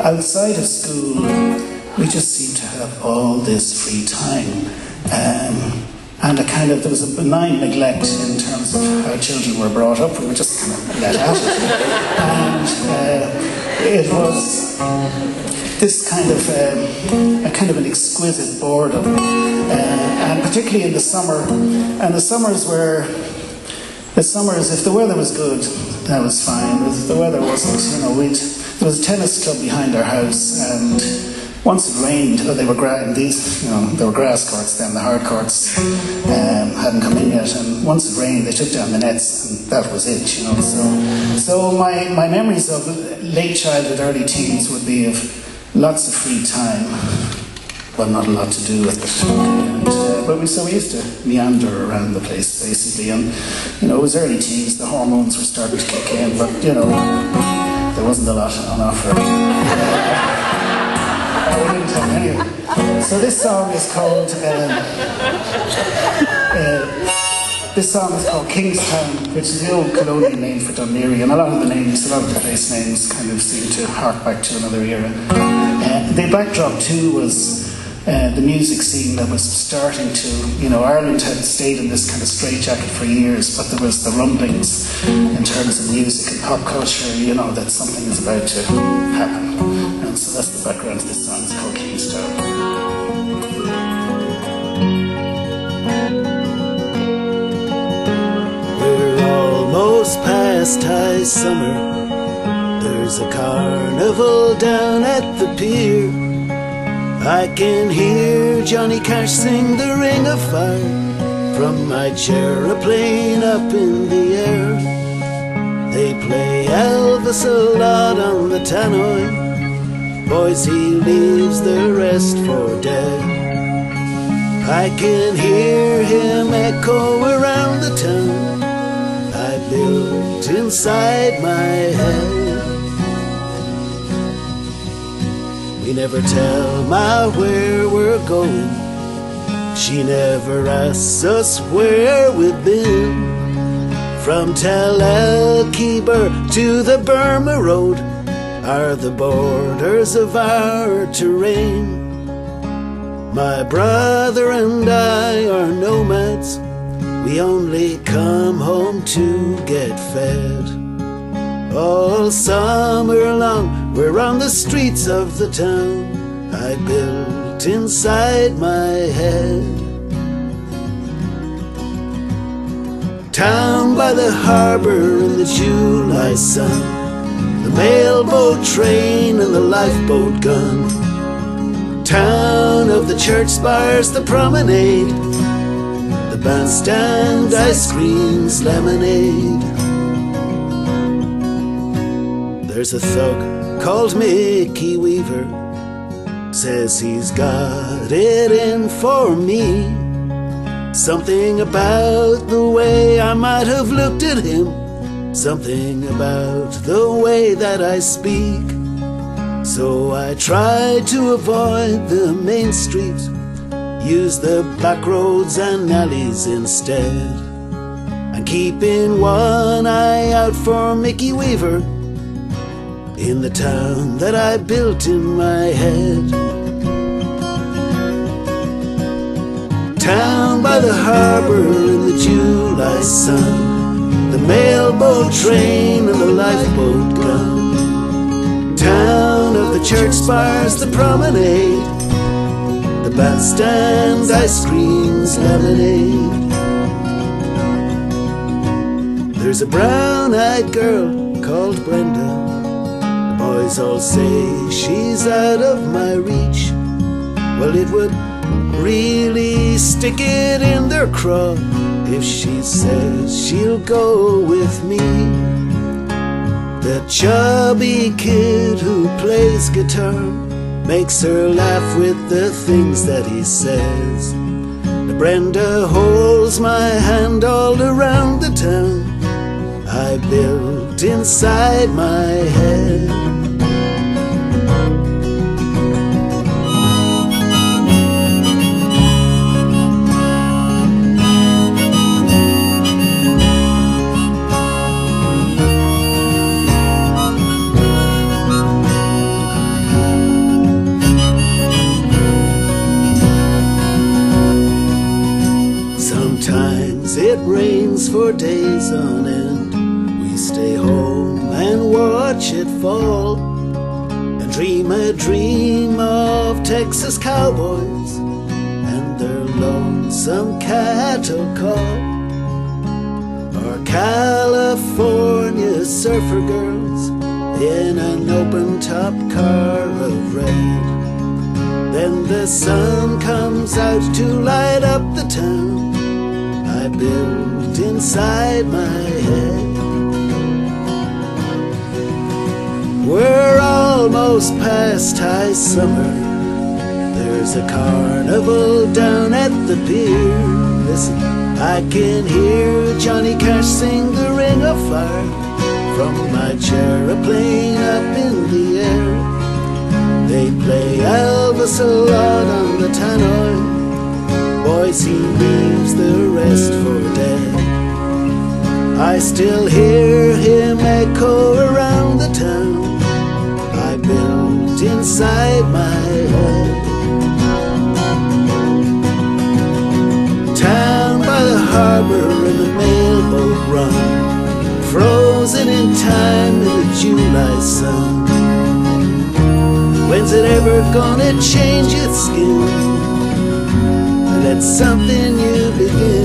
outside of school, we just seemed to have all this free time. And there was a benign neglect in terms of how children were brought up. We were just kind of let at it. And it was this kind of an exquisite boredom. And particularly in the summer. And the summers, if the weather was good, that was fine. If the weather wasn't, there was a tennis club behind our house, and once it rained, there were grass courts then, the hard courts hadn't come in yet, and once it rained, they took down the nets, and that was it, So my memories of late childhood, early teens would be of lots of free time, but not a lot to do with it. But we used to meander around the place, basically, and it was early teens, the hormones were starting to kick in, but there wasn't a lot on offer. So this song is called Kingstown, which is the old colonial name for Dunleary, and a lot of the place names kind of seem to hark back to another era. The backdrop too was the music scene that was starting to, Ireland had stayed in this kind of straitjacket for years, but there was the rumblings in terms of music and pop culture, that something is about to happen. And so that's the background to this song. It's called Kingstown. We're almost past high summer. There's a carnival down at the pier. I can hear Johnny Cash sing the Ring of Fire from my chair, a plane up in the air. They play Elvis a lot on the tannoy. Boys, he leaves the rest for dead. I can hear him echo around the town I built inside my head. We never tell Ma where we're going. She never asks us where we've been. From Tel El-Kebir to the Burma Road are the borders of our terrain. My brother and I are nomads. We only come home to get fed. All summer long we're on the streets of the town I built inside my head. Town by the harbour in the July sun, the mailboat train and the lifeboat gun. Town of the church spires, the promenade, the bandstand, ice creams, lemonade. There's a thug called Mickey Weaver, says he's got it in for me. Something about the way I might have looked at him, something about the way that I speak. So I tried to avoid the main street, use the back roads and alleys instead, and keeping one eye out for Mickey Weaver in the town that I built in my head. Town by the harbour in the July sun, the mailboat train and the lifeboat gun. Town of the church spires, the promenade, the bandstand, ice creams, lemonade. There's a brown-eyed girl called Brenda. The boys all say she's out of my reach. Well, it would really stick it in their craw if she says she'll go with me. The chubby kid who plays guitar makes her laugh with the things that he says. The Brenda holds my hand all around the town I built inside my head. for days on end. We stay home and watch it fall, and dream a dream of Texas cowboys and their lonesome cattle call, or California surfer girls in an open-top car of red. Then the sun comes out to light up the town I built inside my head. We're almost past high summer. There's a carnival down at the pier. Listen, I can hear Johnny Cash sing the Ring of Fire from my chair, a plane up in the air. They play Elvis a lot on the tannoy. Boys, he leaves the rest for dead. I still hear him echo around the town I built inside my head. Town by the harbor in the mailboat run, frozen in time in the July sun. When's it ever gonna change its skin? Let something new begin.